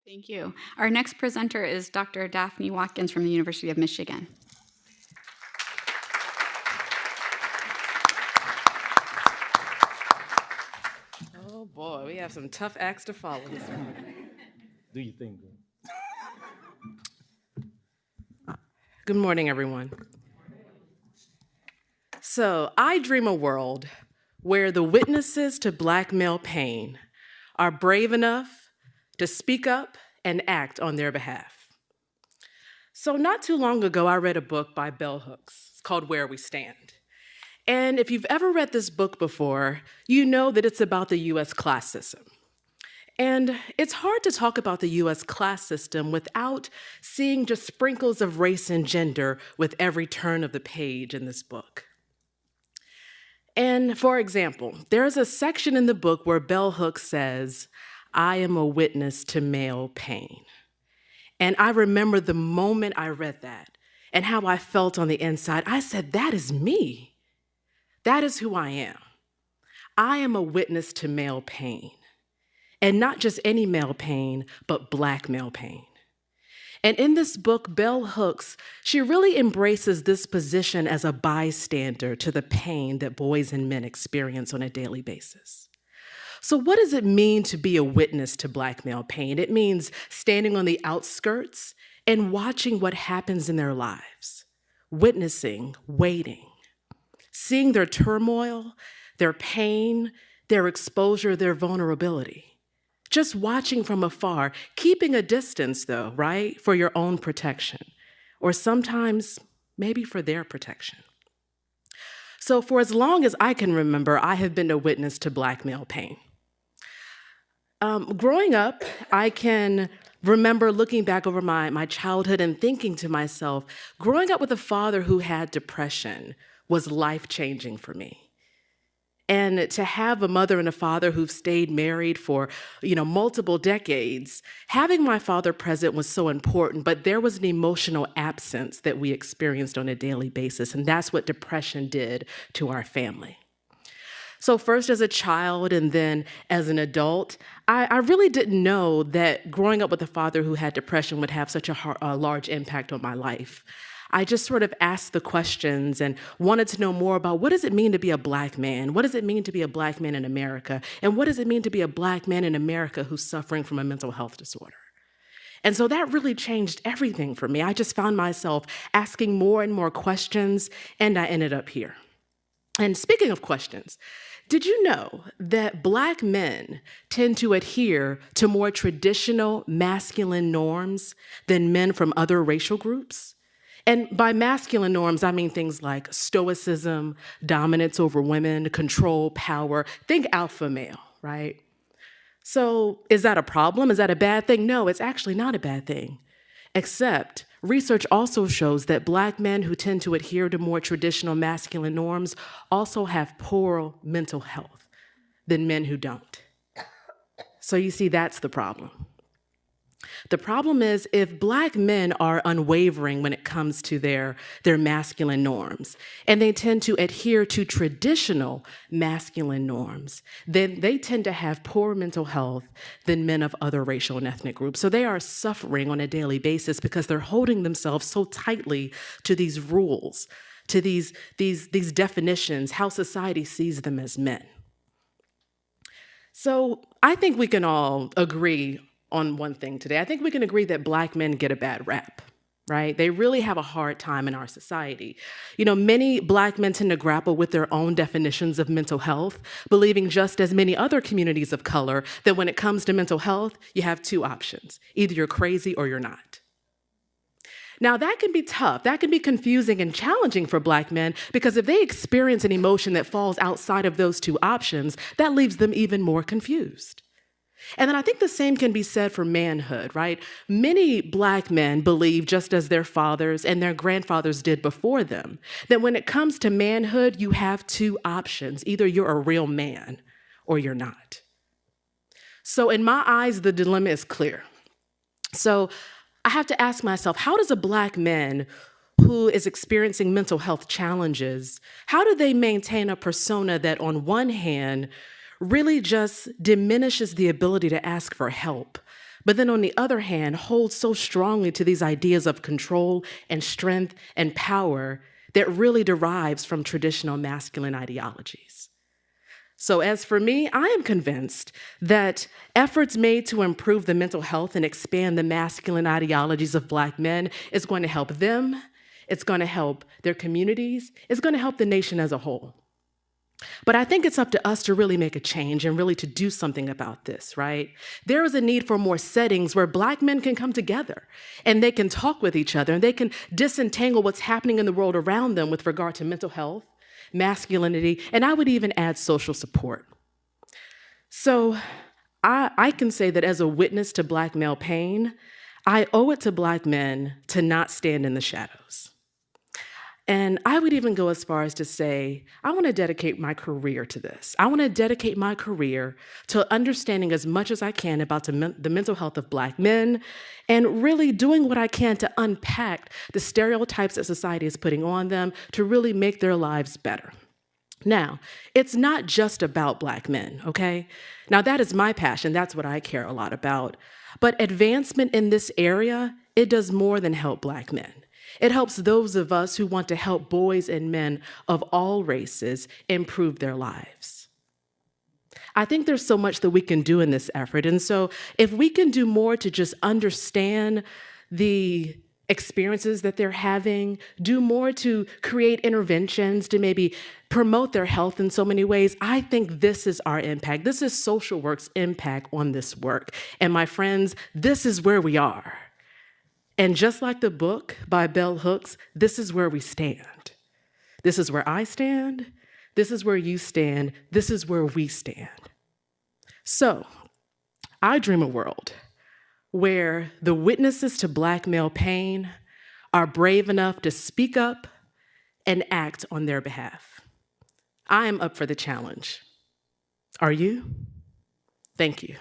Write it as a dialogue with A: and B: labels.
A: Thank you. Our next presenter is Dr. Daphne Watkins from the University of Michigan.
B: Oh boy, we have some tough acts to follow this morning.
C: Do you think? Girl?
B: Good morning, everyone. So, I dream a world where the witnesses to Black male pain are brave enough to speak up and act on their behalf. So, not too long ago, I read a book by Bell Hooks. It's called Where We Stand. And if you've ever read this book before, you know that it's about the US class system. And it's hard to talk about the US class system without seeing just sprinkles of race and gender with every turn of the page in this book. And for example, there's a section in the book where Bell Hooks says, "I am a witness to male pain." And I remember the moment I read that and how I felt on the inside. I said, that is me. That is who I am. I am a witness to male pain. And not just any male pain, but Black male pain. And in this book, Bell Hooks, she really embraces this position as a bystander to the pain that boys and men experience on a daily basis. So what does it mean to be a witness to Black male pain? It means standing on the outskirts and watching what happens in their lives, witnessing, waiting, seeing their turmoil, their pain, their exposure, their vulnerability. Just watching from afar, keeping a distance though, right? For your own protection, or sometimes maybe for their protection. So for as long as I can remember, I have been a witness to Black male pain. Growing up, I can remember looking back over my childhood and thinking to myself, growing up with a father who had depression was life-changing for me. And to have a mother and a father who've stayed married for, multiple decades, having my father present was so important, but there was an emotional absence that we experienced on a daily basis, and that's what depression did to our family. So first as a child and then as an adult, I really didn't know that growing up with a father who had depression would have such a large impact on my life. I just sort of asked the questions and wanted to know more about what does it mean to be a Black man? What does it mean to be a Black man in America? And what does it mean to be a Black man in America who's suffering from a mental health disorder? And so that really changed everything for me. I just found myself asking more and more questions, and I ended up here. And speaking of questions, did you know that Black men tend to adhere to more traditional masculine norms than men from other racial groups? And by masculine norms, I mean things like stoicism, dominance over women, control, power. Think alpha male, right? So is that a problem? Is that a bad thing? No, it's actually not a bad thing. Except research also shows that Black men who tend to adhere to more traditional masculine norms also have poorer mental health than men who don't. So you see, that's the problem. The problem is if Black men are unwavering when it comes to their masculine norms, and they tend to adhere to traditional masculine norms, then they tend to have poorer mental health than men of other racial and ethnic groups. So they are suffering on a daily basis because they're holding themselves so tightly to these rules, to these definitions, how society sees them as men. So I think we can all agree on one thing today. I think we can agree that Black men get a bad rap, right? They really have a hard time in our society. Many Black men tend to grapple with their own definitions of mental health, believing just as many other communities of color that when it comes to mental health, you have two options. Either you're crazy or you're not. Now, that can be tough. That can be confusing and challenging for Black men because if they experience an emotion that falls outside of those two options, that leaves them even more confused. And then I think the same can be said for manhood, right? Many Black men believe, just as their fathers and their grandfathers did before them, that when it comes to manhood, you have two options. Either you're a real man or you're not. So in my eyes, the dilemma is clear. So I have to ask myself, how does a Black man who is experiencing mental health challenges, how do they maintain a persona that on one hand really just diminishes the ability to ask for help, but then on the other hand, hold so strongly to these ideas of control and strength and power that really derives from traditional masculine ideologies. So as for me, I am convinced that efforts made to improve the mental health and expand the masculine ideologies of Black men is going to help them, it's going to help their communities, it's going to help the nation as a whole. But I think it's up to us to really make a change and really to do something about this, right? There is a need for more settings where Black men can come together and they can talk with each other and they can disentangle what's happening in the world around them with regard to mental health, masculinity, and I would even add social support. So I can say that as a witness to Black male pain, I owe it to Black men to not stand in the shadows. And I would even go as far as to say, I want to dedicate my career to this. I want to dedicate my career to understanding as much as I can about the mental health of Black men and really doing what I can to unpack the stereotypes that society is putting on them to really make their lives better. Now, it's not just about Black men, okay? Now, that is my passion. That's what I care a lot about. But advancement in this area, it does more than help Black men. It helps those of us who want to help boys and men of all races improve their lives. I think there's so much that we can do in this effort. And so if we can do more to just understand the experiences that they're having, do more to create interventions to maybe promote their health in so many ways, I think this is our impact. This is social work's impact on this work. And my friends, this is where we are. And just like the book by Bell Hooks, this is where we stand. This is where I stand. This is where you stand. This is where we stand. So I dream a world where the witnesses to Black male pain are brave enough to speak up and act on their behalf. I am up for the challenge. Are you? Thank you.